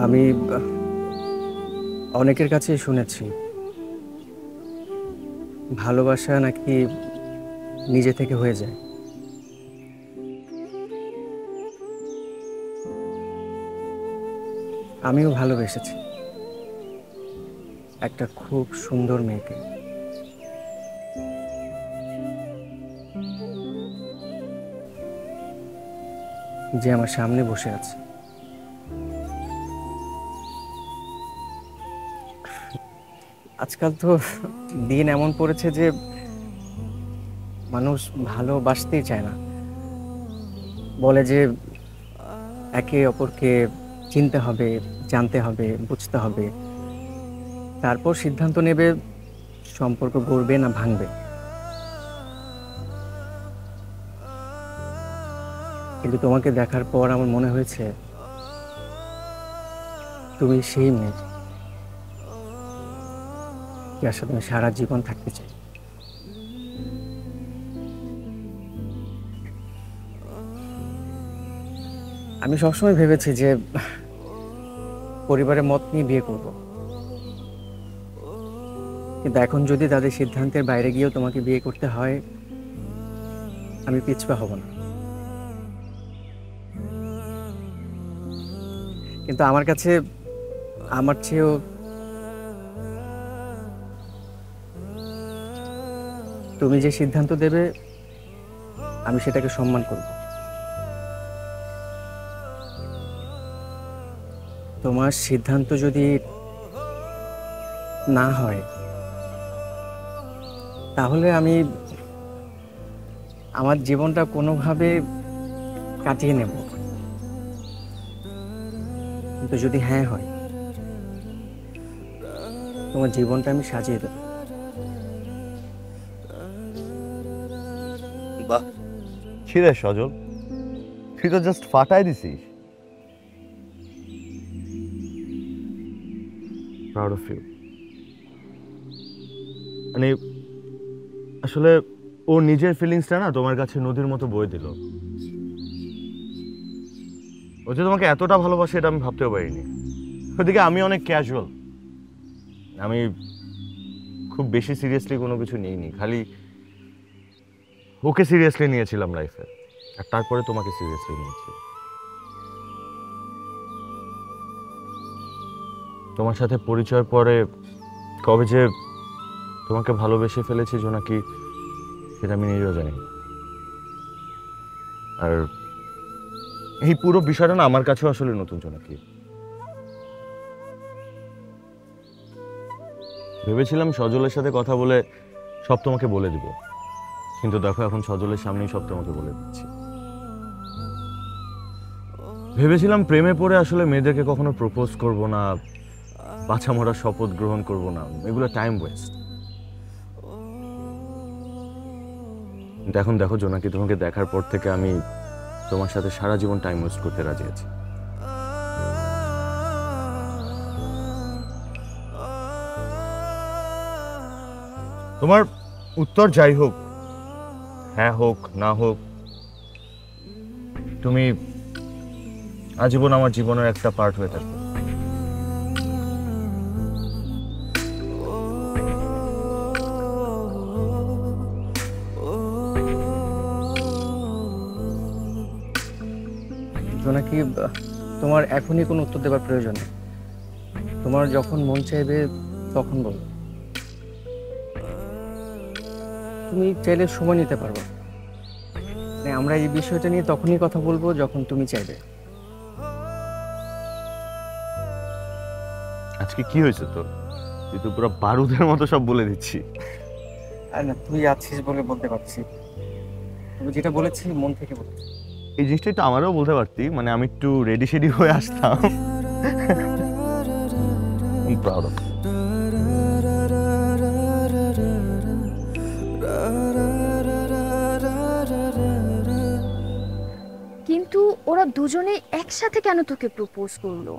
আমি অনেকের কাছে শুনেছি ভালোবাসা নাকি নিজে থেকে হয়ে যায়। আমিও ভালোবেসেছি একটা খুব সুন্দর মেয়েকে। যে আমার সামনে বসে আছে। আজকাল তো দিন এমন পড়েছে যে মানুষ ভালোবাসতেই চায় না। বলে যে একে অপরকে চিনতে হবে, জানতে হবে, বুঝতে হবে, তারপর সিদ্ধান্ত নেবে সম্পর্ক গড়বে না ভাঙবে। কিন্তু তোমাকে দেখার পর আমার মনে হয়েছে তুমি সেই মেয়ে যার সাথে আমি সারা জীবন থাকতে চাই। আমি সবসময় ভেবেছি যে পরিবারের মত নিয়ে বিয়ে করব, কিন্তু এখন যদি তাদের সিদ্ধান্তের বাইরে গিয়েও তোমাকে বিয়ে করতে হয়, আমি পিছপা হব না। কিন্তু আমার কাছে আমার চেয়েও তুমি যে সিদ্ধান্ত দেবে আমি সেটাকে সম্মান করব। তোমার সিদ্ধান্ত যদি না হয় তাহলে আমি আমার জীবনটা কোনোভাবে কাটিয়ে নেব, কিন্তু যদি হ্যাঁ হয় তোমার জীবনটা আমি সাজিয়ে দেব। বাহ, কি রে সজল, তুই তো জাস্ট ফাটাই দিছিস। Proud of you. মানে আসলে ওর নিজের ফিলিংসটা না তোমার কাছে নদীর মতো বয়ে দিল। ও যে তোমাকে এতটা ভালোবাসে এটা আমি ভাবতেও পারিনি। ওদিকে আমি অনেক ক্যাজুয়াল, আমি খুব বেশি সিরিয়াসলি কোনো কিছু নিইনি, খালি ওকে সিরিয়াসলি নিয়েছিলাম লাইফে, আর তারপরে তোমাকে সিরিয়াসলি নিয়েছি। তোমার সাথে পরিচয়ের পরে কবে যে তোমাকে ভালোবেসে ফেলেছি জোনাকি, সেটা আমি নিজেও জানি। আর এই পুরো বিষয়টা না আমার কাছেও আসলে নতুন জোনাকি। ভেবেছিলাম সজলের সাথে কথা বলে সব তোমাকে বলে দিব, কিন্তু দেখো এখন সজলের সামনেই সব তোমাকে বলে দিচ্ছি। ভেবেছিলাম প্রেমে পড়ে আসলে মেয়েদেরকে কখনো প্রপোজ করব না, বাছা মরা শপথ গ্রহণ করব না, এগুলো টাইম ওয়েস্ট। কিন্তু এখন দেখো জোনাকি, তোমাকে দেখার পর থেকে আমি তোমার সাথে সারা জীবন টাইম ওয়েস্ট করতে রাজি আছি। তোমার উত্তর যাই হোক, হ্যাঁ হোক না হোক, তুমি আজীবন আমার জীবনের একটা পার্ট হয়ে থাকবে। জোনাকি, তোমার এখনই কোনো উত্তর দেওয়ার প্রয়োজন নেই। তোমার যখন মন চাইবে তখন বলো। তুমি চাইলে সময় নিতে পারবো, মানে আমরা এই বিষয়টা নিয়ে তখনই কথা বলবো যখন তুমি চাইবে। আজকে কি হয়েছে তোর? তুই তো পুরো বারুদের মতো সব বলে দিচ্ছি। আর না, তুই আছিস বলে বলতে পারছি। তুমি যেটা বলেছি মন থেকে বলেছি। এই জিনিসটা একটু আমারও বলতে পারতি, মানে আমি একটু রেডি শেডি হয়ে আসতাম। Proud of. কিন্তু ওরা দুজনে একসাথে কেন তোকে প্রপোজ করলো?